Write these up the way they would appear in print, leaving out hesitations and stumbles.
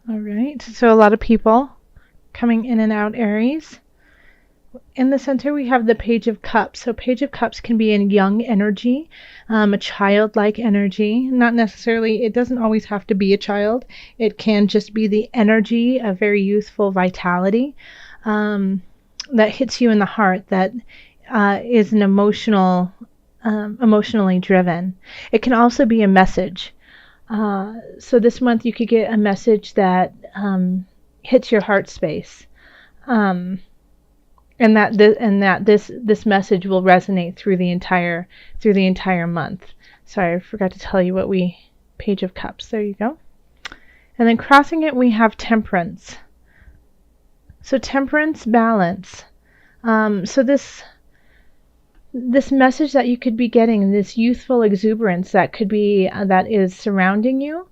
All right, so a lot of people coming in and out, Aries. In the center, we have the Page of Cups. So Page of Cups can be in young energy, a childlike energy. Not necessarily, it doesn't always have to be a child. It can just be the energy of very youthful vitality that hits you in the heart, that is an emotionally driven. It can also be a message. So this month you could get a message that hits your heart space. Um, and that this message will resonate through the entire month. Sorry, I forgot to tell you what we Page of Cups. There you go. And then crossing it, we have Temperance. So Temperance, balance. So this message that you could be getting, this youthful exuberance that could be that is surrounding you,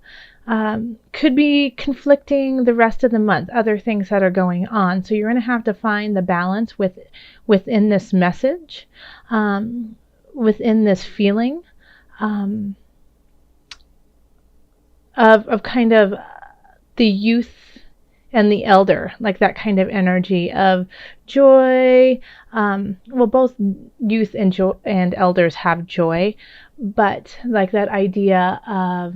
could be conflicting the rest of the month, other things that are going on. So you're going to have to find the balance within this message, within this feeling, of kind of the youth and the elder, like that kind of energy of joy. Well, both youth and elders have joy, but like that idea of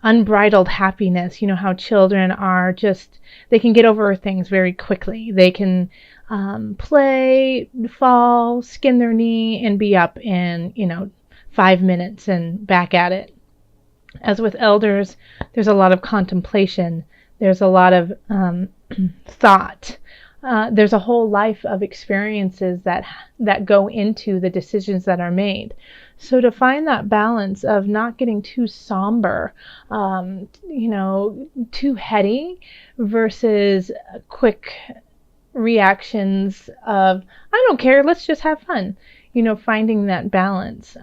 unbridled happiness. You know how children are just, they can get over things very quickly. They can play, fall, skin their knee, and be up in, 5 minutes and back at it. As with elders, there's a lot of contemplation. There's a lot of thought. There's a whole life of experiences that go into the decisions that are made. So to find that balance of not getting too somber, too heady, versus quick reactions of, I don't care, let's just have fun. Finding that balance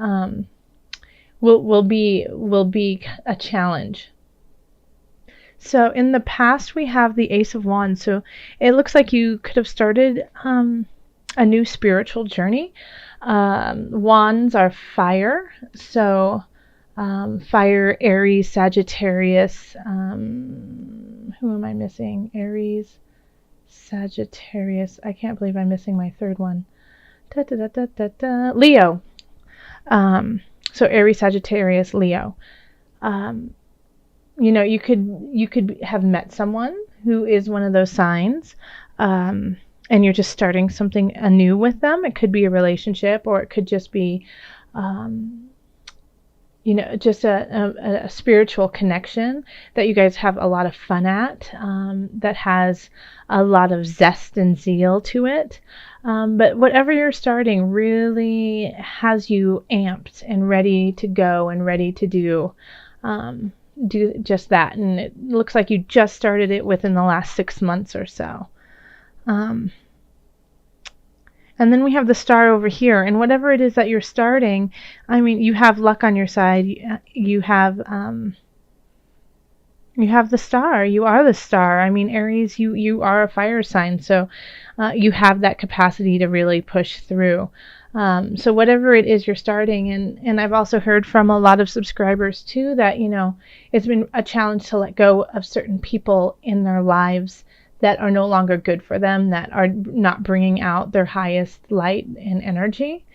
will be a challenge. So in the past, we have the Ace of Wands. So it looks like you could have started a new spiritual journey. Wands are fire. So fire, Aries, Sagittarius. Who am I missing? Aries, Sagittarius. I can't believe I'm missing my third one. Leo. So Aries, Sagittarius, Leo. You could have met someone who is one of those signs, and you're just starting something anew with them. It could be a relationship, or it could just be, just a spiritual connection that you guys have a lot of fun at, that has a lot of zest and zeal to it. But whatever you're starting really has you amped and ready to go and ready to do just that. And it looks like you just started it within the last 6 months or so. And then we have the star over here, and whatever it is that you're starting, I mean, you have luck on your side. You have the star. You are the star. I mean, Aries, you are a fire sign, so you have that capacity to really push through. So whatever it is you're starting, and I've also heard from a lot of subscribers too that, it's been a challenge to let go of certain people in their lives that are no longer good for them, that are not bringing out their highest light and energy.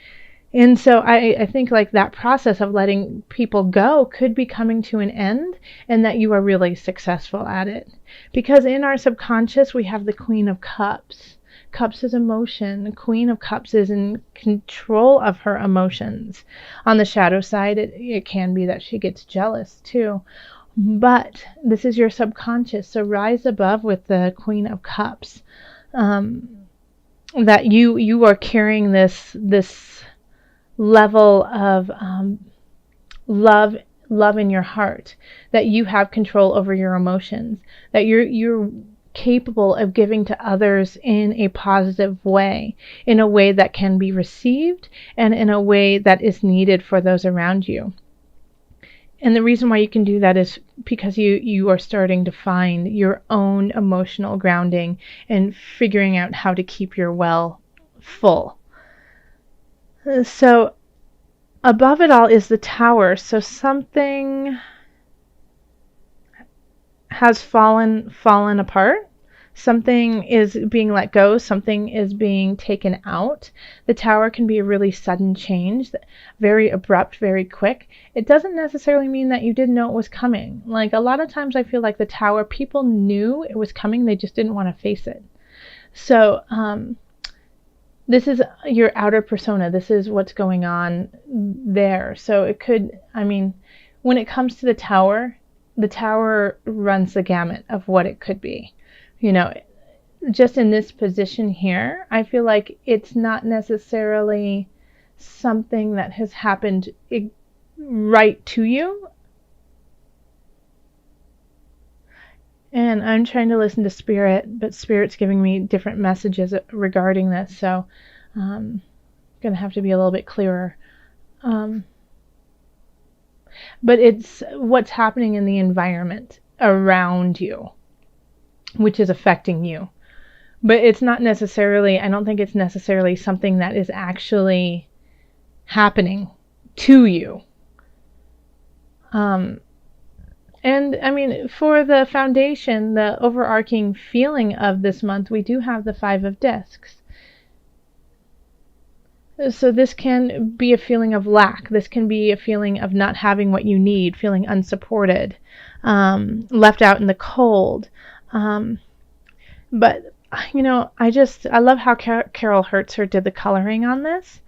And so I think like that process of letting people go could be coming to an end, and that you are really successful at it. Because in our subconscious, we have the Queen of Cups. Cups is emotion. The Queen of Cups is in control of her emotions. On the shadow side, it can be that she gets jealous too. But this is your subconscious. So rise above with the Queen of Cups. That you are carrying this level of love in your heart. That you have control over your emotions. That you're capable of giving to others in a positive way, in a way that can be received, and in a way that is needed for those around you. And the reason why you can do that is because you are starting to find your own emotional grounding and figuring out how to keep your well full. So above it all is the Tower. So something has fallen apart. Something is being let go, something is being taken out. The Tower can be a really sudden change, very abrupt, very quick. It doesn't necessarily mean that you didn't know it was coming. Like a lot of times I feel like the Tower, people knew it was coming, they just didn't want to face it. So this is your outer persona. This is what's going on there. So it could, I mean, when it comes to the Tower runs the gamut of what it could be. You know, just in this position here, I feel like it's not necessarily something that has happened right to you. And I'm trying to listen to Spirit, but Spirit's giving me different messages regarding this, so I'm going to have to be a little bit clearer. But it's what's happening in the environment around you, which is affecting you. But it's not necessarily, I don't think it's necessarily something that is actually happening to you. And I mean, for the foundation, the overarching feeling of this month, we do have the 5 of Discs. So this can be a feeling of lack. This can be a feeling of not having what you need, feeling unsupported, left out in the cold. But, you know, I love how Carol Hertzer did the coloring on this,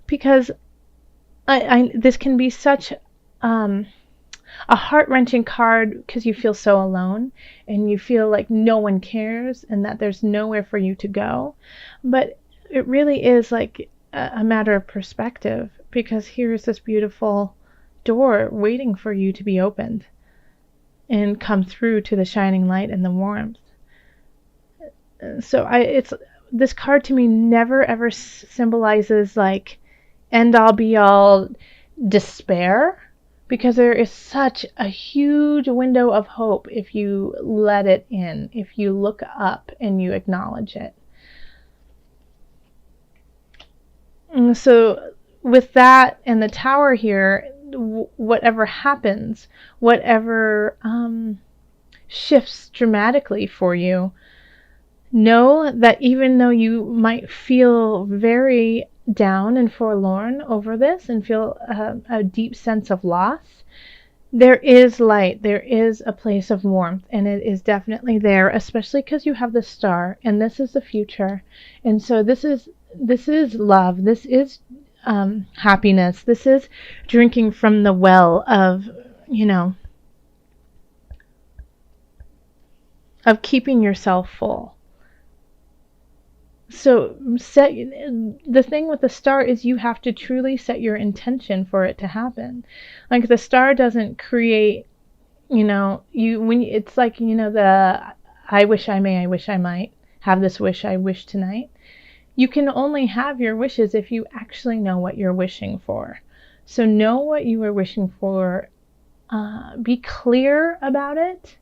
because this can be such a heart-wrenching card because you feel so alone and you feel like no one cares and that there's nowhere for you to go. But it really is like a matter of perspective, because here's this beautiful door waiting for you to be opened and come through to the shining light and the warmth. So this card to me never ever symbolizes like end all be all despair, because there is such a huge window of hope if you let it in, if you look up and you acknowledge it. And so with that and the Tower here, whatever happens, whatever shifts dramatically for you, know that even though you might feel very down and forlorn over this and feel a deep sense of loss, there is light, there is a place of warmth, and it is definitely there, especially because you have the Star, and this is the future. And so this is love, this is happiness, this is drinking from the well of, you know, of keeping yourself full. So the thing with the Star is you have to truly set your intention for it to happen. Like the Star doesn't create, you know, it's like, you know, the I wish I may, I wish I might have this wish I wish tonight. You can only have your wishes if you actually know what you're wishing for. So know what you are wishing for, be clear about it,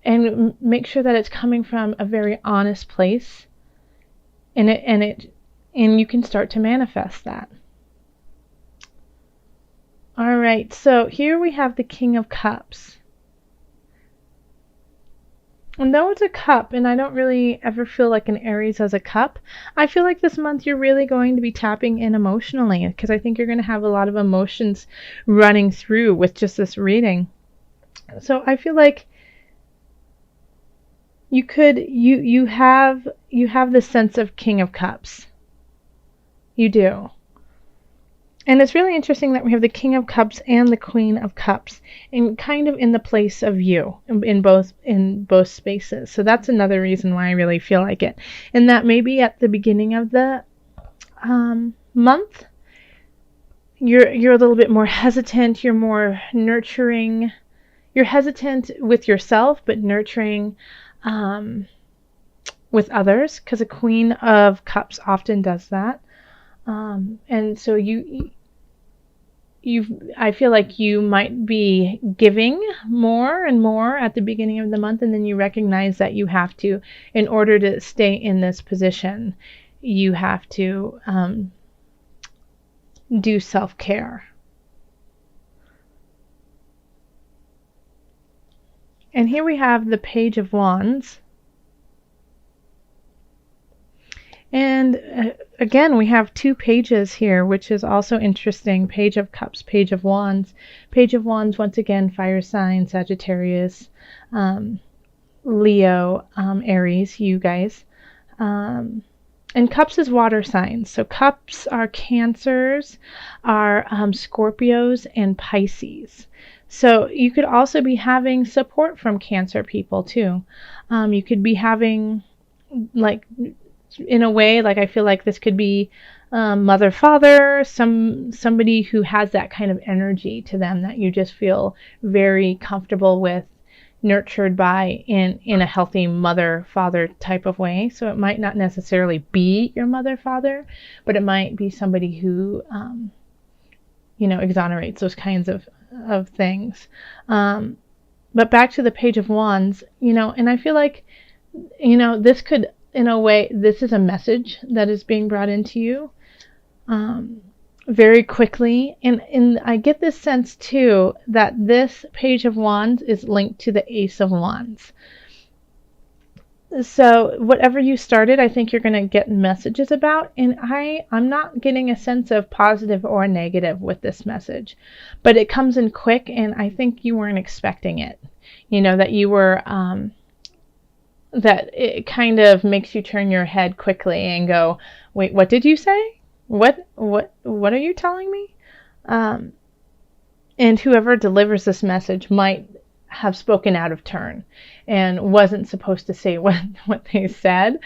and make sure that it's coming from a very honest place. And you can start to manifest that. All right, so here we have the King of Cups. And though it's a cup, and I don't really ever feel like an Aries as a cup, I feel like this month you're really going to be tapping in emotionally, because I think you're going to have a lot of emotions running through with just this reading. So I feel like you have this sense of King of Cups. You do. And it's really interesting that we have the King of Cups and the Queen of Cups, and kind of in the place of you in both spaces. So that's another reason why I really feel like it. And that maybe at the beginning of the month, you're a little bit more hesitant. You're more nurturing. You're hesitant with yourself, but nurturing with others, because a Queen of Cups often does that. And so I feel like you might be giving more and more at the beginning of the month, and then you recognize that you have to, in order to stay in this position, you have to do self-care. And here we have the Page of Wands. And again, we have 2 pages here, which is also interesting. Page of Cups, Page of Wands. Page of Wands, once again, fire sign, Sagittarius, Leo, Aries, you guys. And Cups is water signs. So Cups are Cancers, are Scorpios, and Pisces. So you could also be having support from Cancer people too. You could be having, like, in a way, like I feel like this could be mother, father, somebody who has that kind of energy to them that you just feel very comfortable with, nurtured by in a healthy mother father type of way. So it might not necessarily be your mother father, but it might be somebody who exonerates those kinds of things. But back to the Page of Wands, and I feel like this could, in a way, this is a message that is being brought into you very quickly. And I get this sense too that this Page of Wands is linked to the Ace of Wands. So whatever you started, I think you're going to get messages about. And I'm not getting a sense of positive or negative with this message, but it comes in quick, and I think you weren't expecting it. That you were that it kind of makes you turn your head quickly and go, wait, what did you say? What are you telling me? And whoever delivers this message might have spoken out of turn and wasn't supposed to say what they said,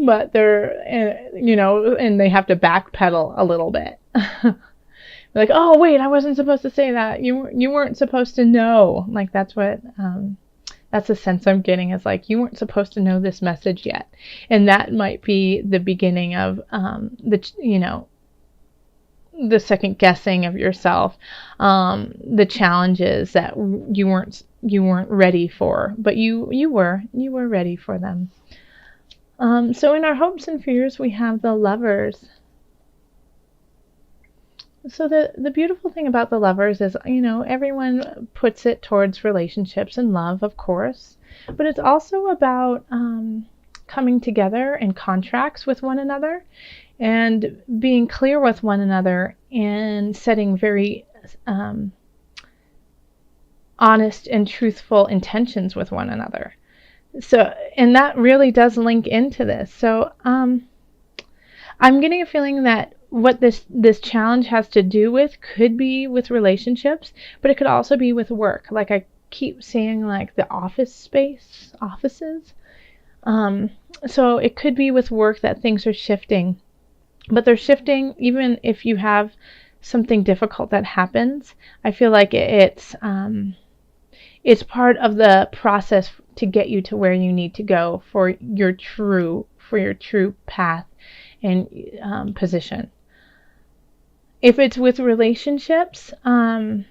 but they're, and they have to backpedal a little bit. Like, oh, wait, I wasn't supposed to say that. You weren't supposed to know. Like, that's what, that's the sense I'm getting, is like, you weren't supposed to know this message yet. And that might be the beginning of the second guessing of yourself, the challenges that you weren't ready for, but you were ready for them. So in our hopes and fears, we have the Lovers. So the beautiful thing about the Lovers is, everyone puts it towards relationships and love, of course, but it's also about coming together in contracts with one another and being clear with one another and setting very honest and truthful intentions with one another. So, and that really does link into this. So I'm getting a feeling that what this challenge has to do with could be with relationships, but it could also be with work. Like I keep seeing, like, the offices. So it could be with work that things are shifting, but they're shifting even if you have something difficult that happens. I feel like it's part of the process to get you to where you need to go for your true path and position. If it's with relationships, I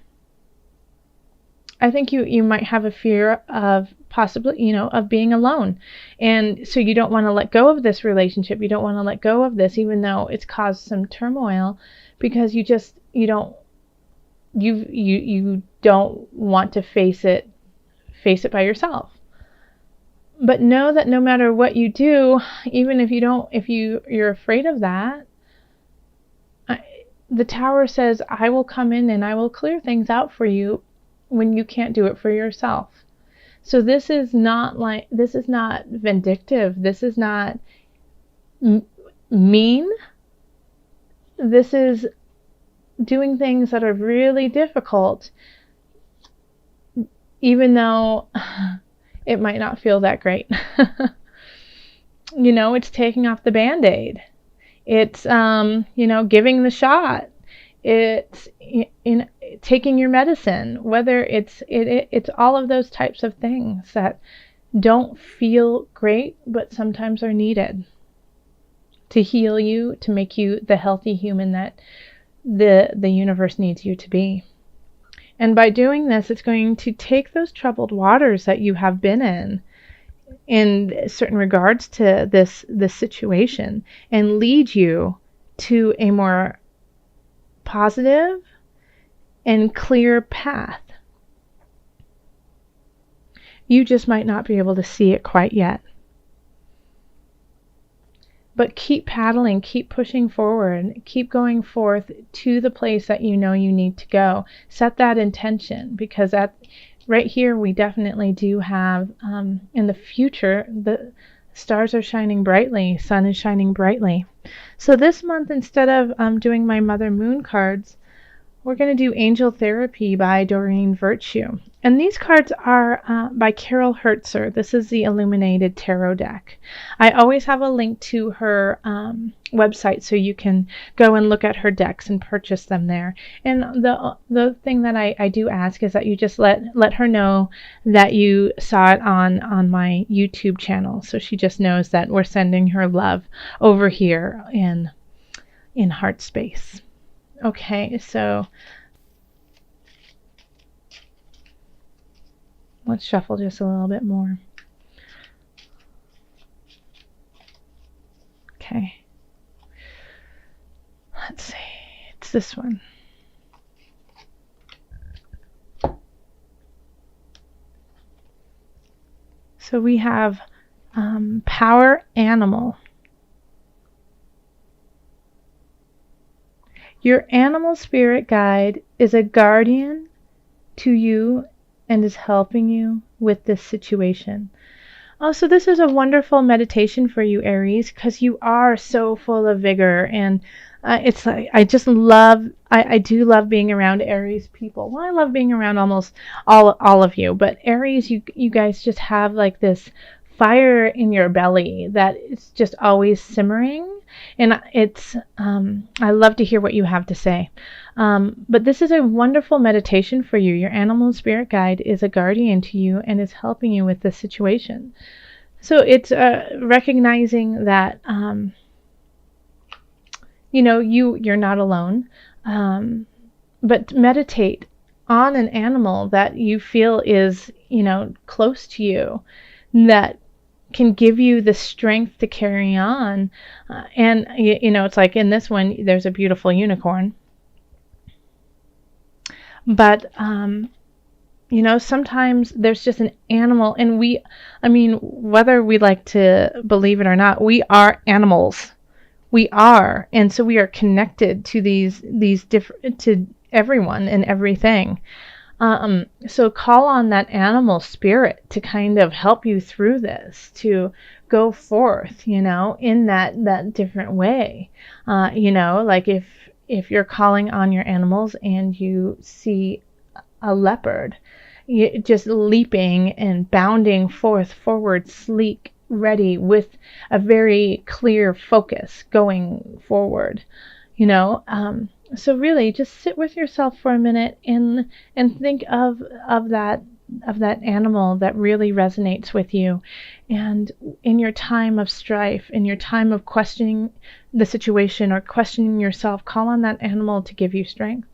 think you might have a fear of possibly, of being alone. And so you don't want to let go of this relationship. You don't want to let go of this, even though it's caused some turmoil, because you don't want to face it by yourself. But know that no matter what you do, even if you're afraid of that, the Tower says, I will come in and I will clear things out for you when you can't do it for yourself. So this is not vindictive. This is not mean. This is doing things that are really difficult, even though it might not feel that great. It's taking off the Band-Aid. It's, giving the shot. It's taking your medicine, whether it's all of those types of things that don't feel great, but sometimes are needed to heal you, to make you the healthy human that the universe needs you to be. And by doing this, it's going to take those troubled waters that you have been in certain regards to this situation, and lead you to a more positive and clear path. You just might not be able to see it quite yet. But keep paddling, keep pushing forward, keep going forth to the place that you know you need to go. Set that intention, because right here we definitely do have, in the future, the stars are shining brightly, sun is shining brightly. So this month, instead of doing my Mother Moon cards, we're going to do Angel Therapy by Doreen Virtue. And these cards are by Carol Hertzer. This is the Illuminated Tarot deck. I always have a link to her website, so you can go and look at her decks and purchase them there. And the thing that I do ask is that you just let her know that you saw it on my YouTube channel, so she just knows that we're sending her love over here in heart space. Okay, so let's shuffle just a little bit more. Okay. Let's see. It's this one. So we have Power Animal. Your animal spirit guide is a guardian to you and is helping you with this situation. Oh, so this is a wonderful meditation for you, Aries, because you are so full of vigor, and it's like I just love. I do love being around Aries people. Well, I love being around almost all of you, but Aries, you guys just have like this fire in your belly that is just always simmering, and it's I love to hear what you have to say. But this is a wonderful meditation for you. Your animal spirit guide is a guardian to you and is helping you with this situation. So it's recognizing that you're not alone, but meditate on an animal that you feel is close to you, that can give you the strength to carry on. And it's like in this one, there's a beautiful unicorn. But sometimes there's just an animal, and whether we like to believe it or not, we are animals. We are, and so we are connected to these different, to everyone and everything. So call on that animal spirit to kind of help you through this, to go forth, in that different way. Like if you're calling on your animals and you see a leopard, just leaping and bounding forward, sleek, ready, with a very clear focus going forward, so really just sit with yourself for a minute and think of that animal that really resonates with you. And in your time of strife, in your time of questioning the situation or questioning yourself, call on that animal to give you strength.